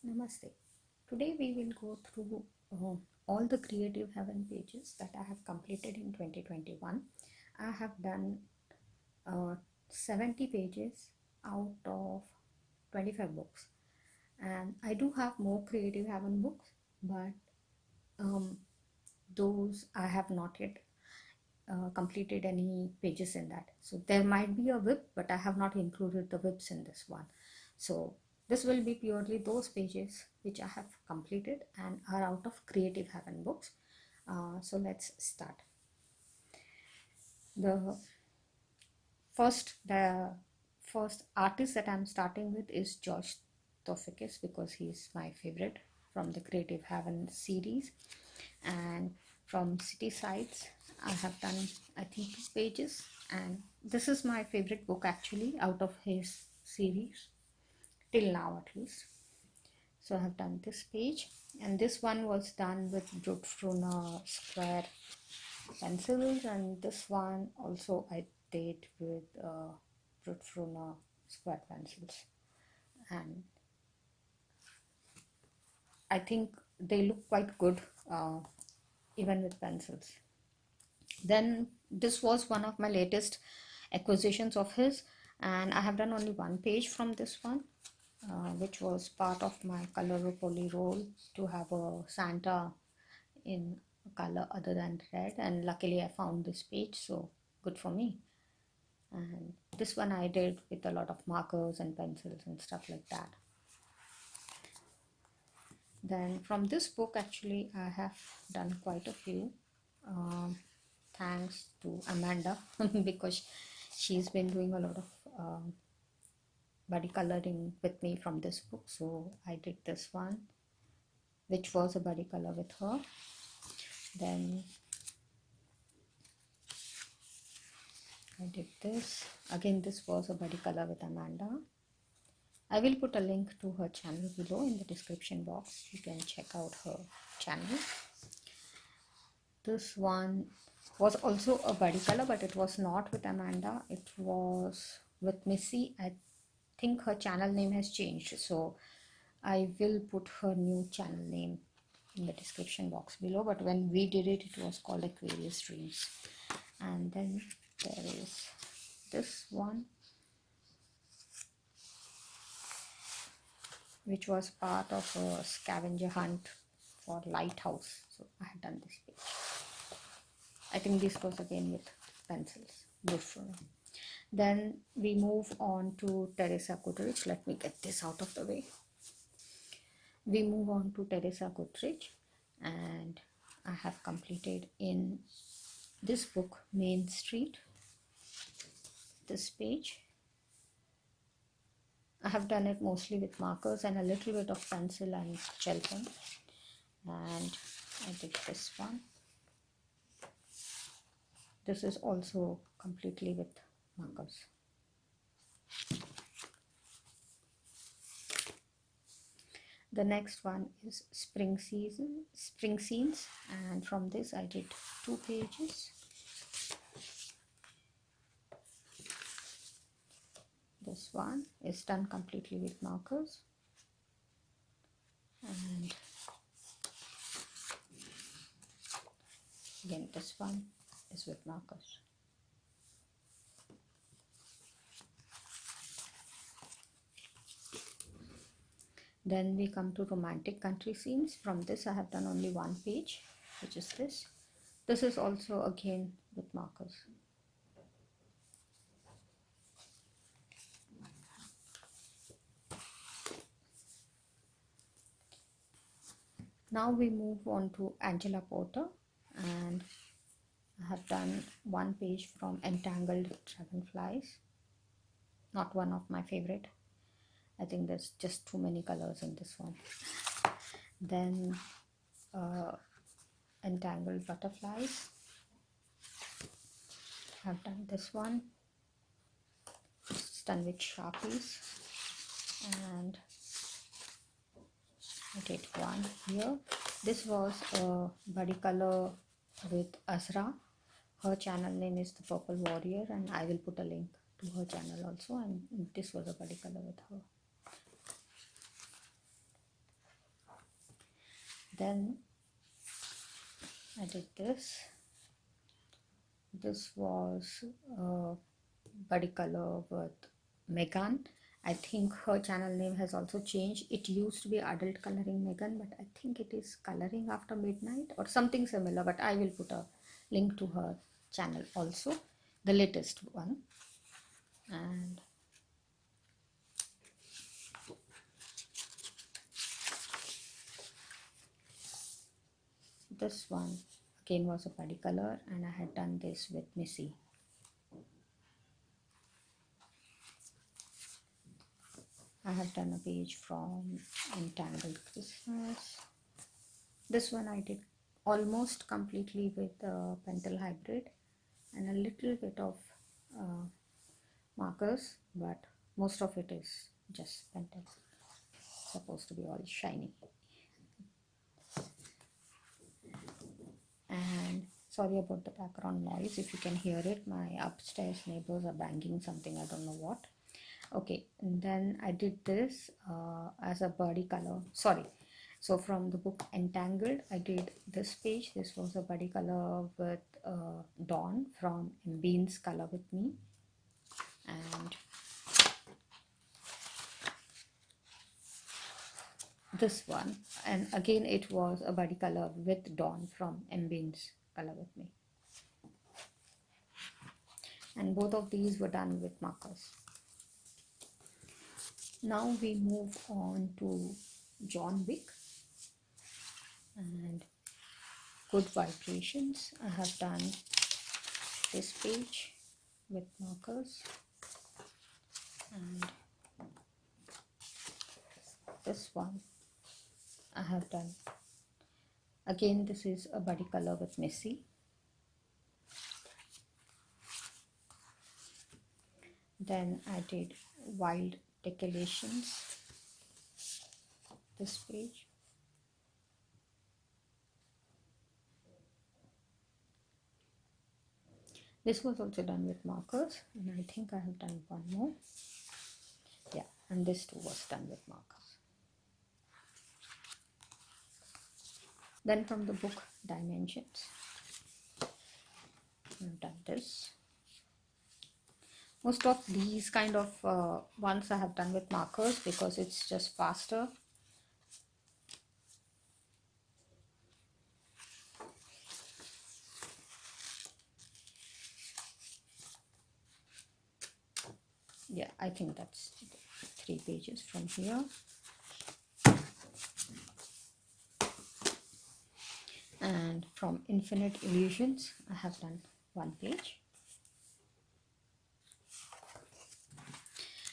Namaste. Today we will go through all the Creative Heaven pages that I have completed in 2021. I have done 70 pages out of 25 books, and I do have more Creative Heaven books, but um, those I have not yet completed any pages in that. So there might be a whip, but I have not included the whips in this one. So this will be purely those pages which I have completed and are out of Creative Heaven books. So let's start. The first artist that I'm starting with is George Tofikis, because he's my favorite from the Creative Heaven series. And from City Sides, I have done, I think, 2 pages, and this is my favorite book actually out of his series till now, at least. So I have done this page, and this one was done with Brutfruna square pencils, and this one also I did with Brutfruna square pencils, and I think they look quite good even with pencils. Then this was one of my latest acquisitions of his, and I have done only 1 page from this one, which was part of my Colourist role to have a Santa in a color other than red, and luckily I found this page, so good for me. And this one I did with a lot of markers and pencils and stuff like that. Then from this book, actually, I have done quite a few. Thanks to Amanda because she's been doing a lot of body coloring with me from this book. So I did this one, which was a body color with her. Then I did this. Again, this was a body color with Amanda. I will put a link to her channel below in the description box. You can check out her channel. This one was also a body color, but it was not with Amanda. It was with Missy. I think her channel name has changed, so I will put her new channel name in the description box below. But when we did it, it was called Aquarius Dreams. And then there is this one, which was part of a scavenger hunt for Lighthouse. So I had done this page. I think this was again with pencils. Beautiful. Then we move on to Teresa Goodrich. Let me get this out of the way. We move on to Teresa Goodrich, and I have completed in this book, Main Street, this page. I have done it mostly with markers and a little bit of pencil and gel pen, and I did this one. This is also completely with markers. The next one is spring scenes, and from this I did 2 pages. This one is done completely with markers, and again this one is with markers. Then we come to romantic country scenes. From this I have done only 1 page, which is this. This is also again with markers. Now we move on to Angela Porter, and I have done 1 page from Entangled Dragonflies. Not one of my favorite. I think there's just too many colors in this one. Then Entangled Butterflies. I've done this one. It's done with Sharpies, and I did one here. This was a body color with Asra. Her channel name is The Purple Warrior, and I will put a link to her channel also, and this was a body color with her. Then I did this. This was body color with Megan. I think her channel name has also changed. It used to be adult coloring Megan, but I think it is coloring after midnight or something similar, but I will put a link to her channel also, the latest one. And this one again was a body color, and I had done this with Missy. I have done a page from Untitled Christmas. This one I did almost completely with pentel hybrid and a little bit of markers, but most of it is just pentel. Supposed to be all shiny. And sorry about the background noise. If you can hear it, my upstairs neighbors are banging something, I don't know what. Okay, and then I did this as a body color. Sorry. So from the book Entangled, I did this page. This was a body color with Dawn from Bean's Color With Me. And this one, and again it was a body color with Dawn from Bean's Color With Me. And both of these were done with markers. Now we move on to John Wick and Good Vibrations. I have done this page with markers, and this one I have done. Again, this is a body color with Missy. Then I did Wild Decorations, this page. This was also done with markers, and I think I have done one more. Yeah, and this too was done with markers. Then from the book Dimensions, I've done this. Most of these kind of ones I have done with markers because it's just faster. Yeah, I think that's 3 pages from here. And from Infinite Illusions, I have done 1 page.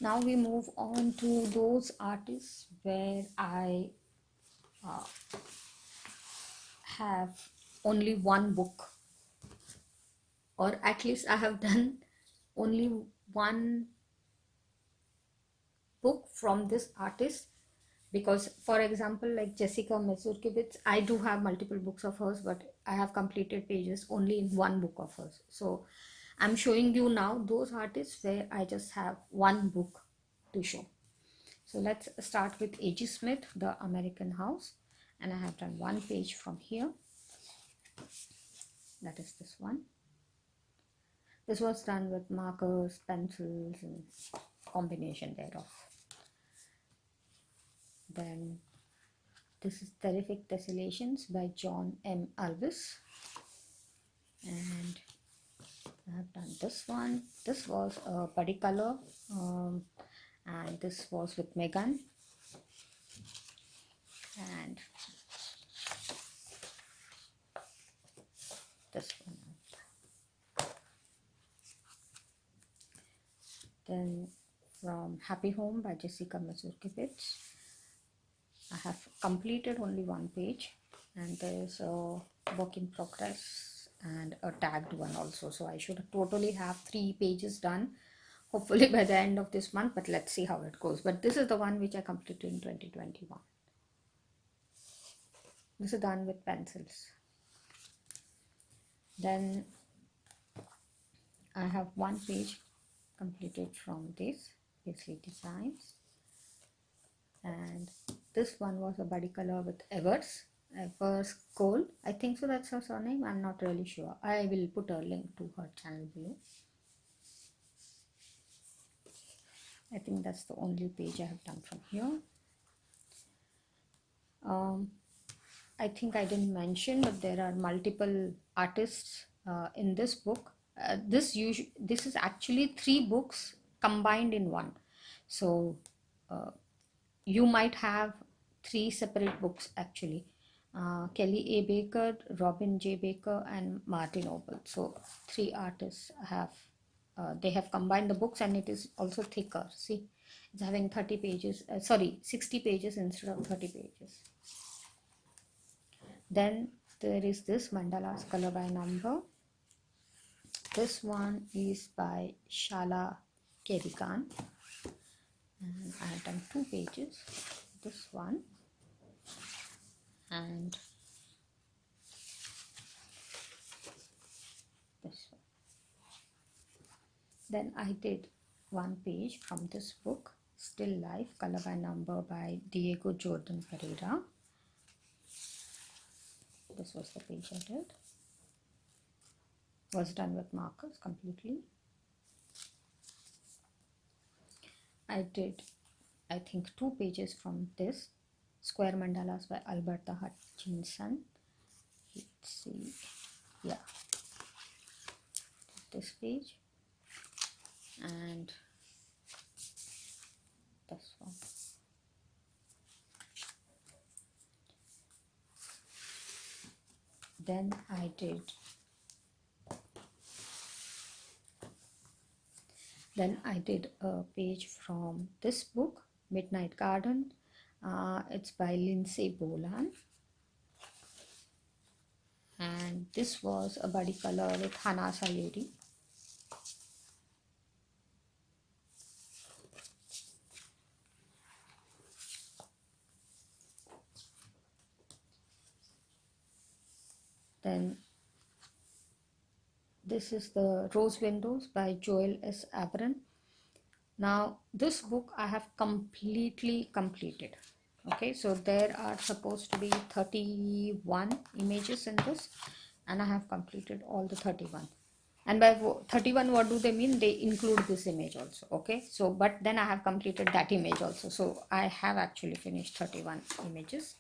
Now we move on to those artists where I have only one book, or at least I have done only one book from this artist. Because for example, like Jessica Mazurkiewicz, I do have multiple books of hers, but I have completed pages only in one book of hers. So I'm showing you now those artists where I just have one book to show. So let's start with A.G. Smith, The American House, and I have done 1 page from here. That is this one. This was done with markers, pencils, and combination thereof. Then this is Terrific Tessellations by John M. Alvis, and I have done this one. This was a body color, and this was with Megan. And this one. Then from Happy Home by Jessica Mazurkiewicz, I have completed only 1 page, and there's a work in progress and a tagged one also. So I should totally have 3 pages done, hopefully by the end of this month, but let's see how it goes. But this is the one which I completed in 2021. This is done with pencils. Then I have 1 page completed from this Paisley Designs, and this one was a body color with Evers, First Cole, I think so, that's her surname. I'm not really sure. I will put a link to her channel below. I think that's the only page I have done from here. I think I didn't mention, but there are multiple artists in this book. This is actually 3 books combined in one. So you might have 3 separate books actually. Kelly A. Baker, Robin J. Baker, and Martin Opel. So 3 artists have they have combined the books, and it is also thicker. See, it's having 30 pages. 60 pages instead of 30 pages. Then there is this Mandalas Color by Number. This one is by Shala Kerikan, and I have done 2 pages. This one and this one. Then I did 1 page from this book, Still Life, Color by Number by Diego Jordan Pereira. This was the page I did. Was done with markers completely. I did, I think, 2 pages from this, Square Mandalas by Alberta Hutchinson. Let's see, yeah, this page and this one. Then I did a page from this book, Midnight Garden. It's by Lindsay Bolan, and this was a buddy color with Hana Sayuri. Then this is the Rose Windows by Joel S. Avron. Now this book I have completely completed. Okay, so there are supposed to be 31 images in this, and I have completed all the 31. And by 31, what do they mean? They include this image also. Okay, so but then I have completed that image also, so I have actually finished 31 images.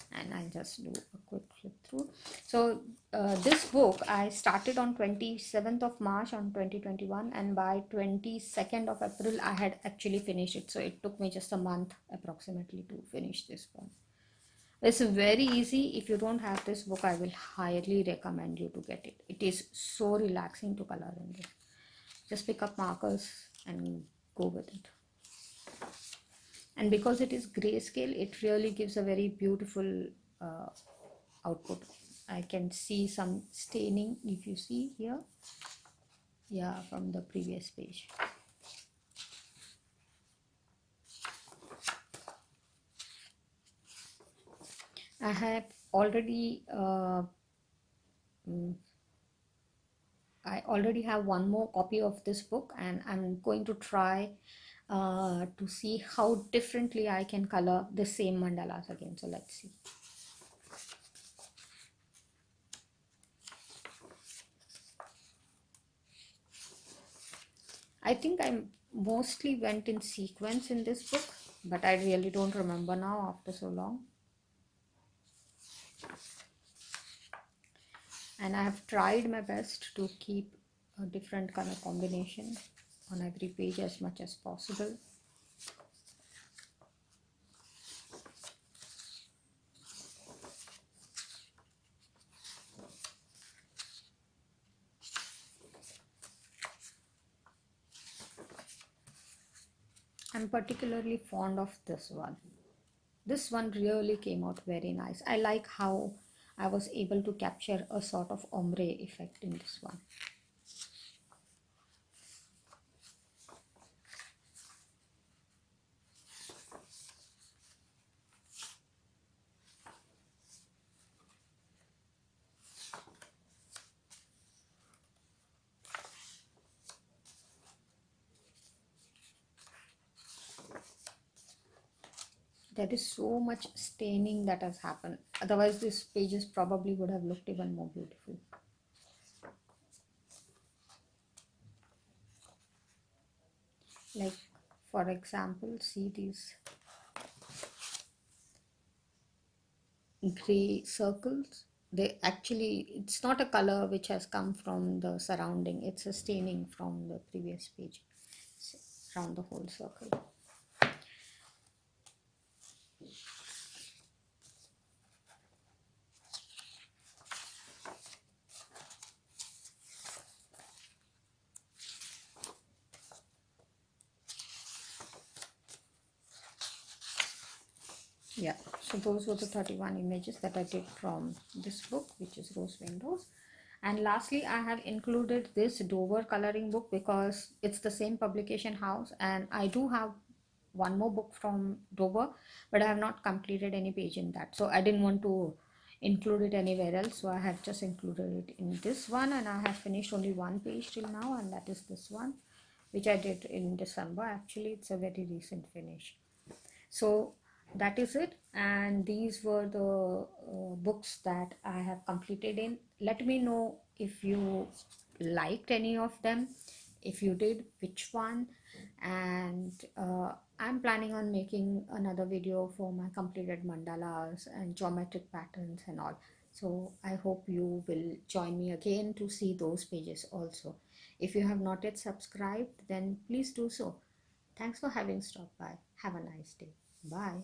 And I'll just do a quick flip through. So this book I started on 27th of March on 2021, and by 22nd of April I had actually finished it. So it took me just a month approximately to finish this one. It's very easy. If you don't have this book, I will highly recommend you to get it. It is so relaxing to color in this. Just pick up markers and go with it. And because it is grayscale, it really gives a very beautiful output. I can see some staining, if you see here. Yeah, from the previous page. I have already I already have one more copy of this book, and I'm going to try to see how differently I can color the same mandalas again. So let's see. I think I mostly went in sequence in this book, but I really don't remember now after so long. And I have tried my best to keep a different color combination on every page as much as possible. I'm particularly fond of this one. This one really came out very nice. I like how I was able to capture a sort of ombre effect in this one. There is so much staining that has happened. Otherwise, these pages probably would have looked even more beautiful. Like, for example, see these gray circles. They actually, it's not a color which has come from the surrounding, it's a staining from the previous page around the whole circle. Yeah, so those were the 31 images that I did from this book, which is Rose Windows. And lastly, I have included this Dover coloring book because it's the same publication house, and I do have one more book from Dover, but I have not completed any page in that, so I didn't want to include it anywhere else, so I have just included it in this one, and I have finished only one page till now, and that is this one, which I did in December. Actually, it's a very recent finish. So that is it, and these were the books that I have completed in. Let me know if you liked any of them, if you did, which one. And I'm planning on making another video for my completed mandalas and geometric patterns and all, so I hope you will join me again to see those pages also. If you have not yet subscribed, then please do so. Thanks for having stopped by. Have a nice day. Bye.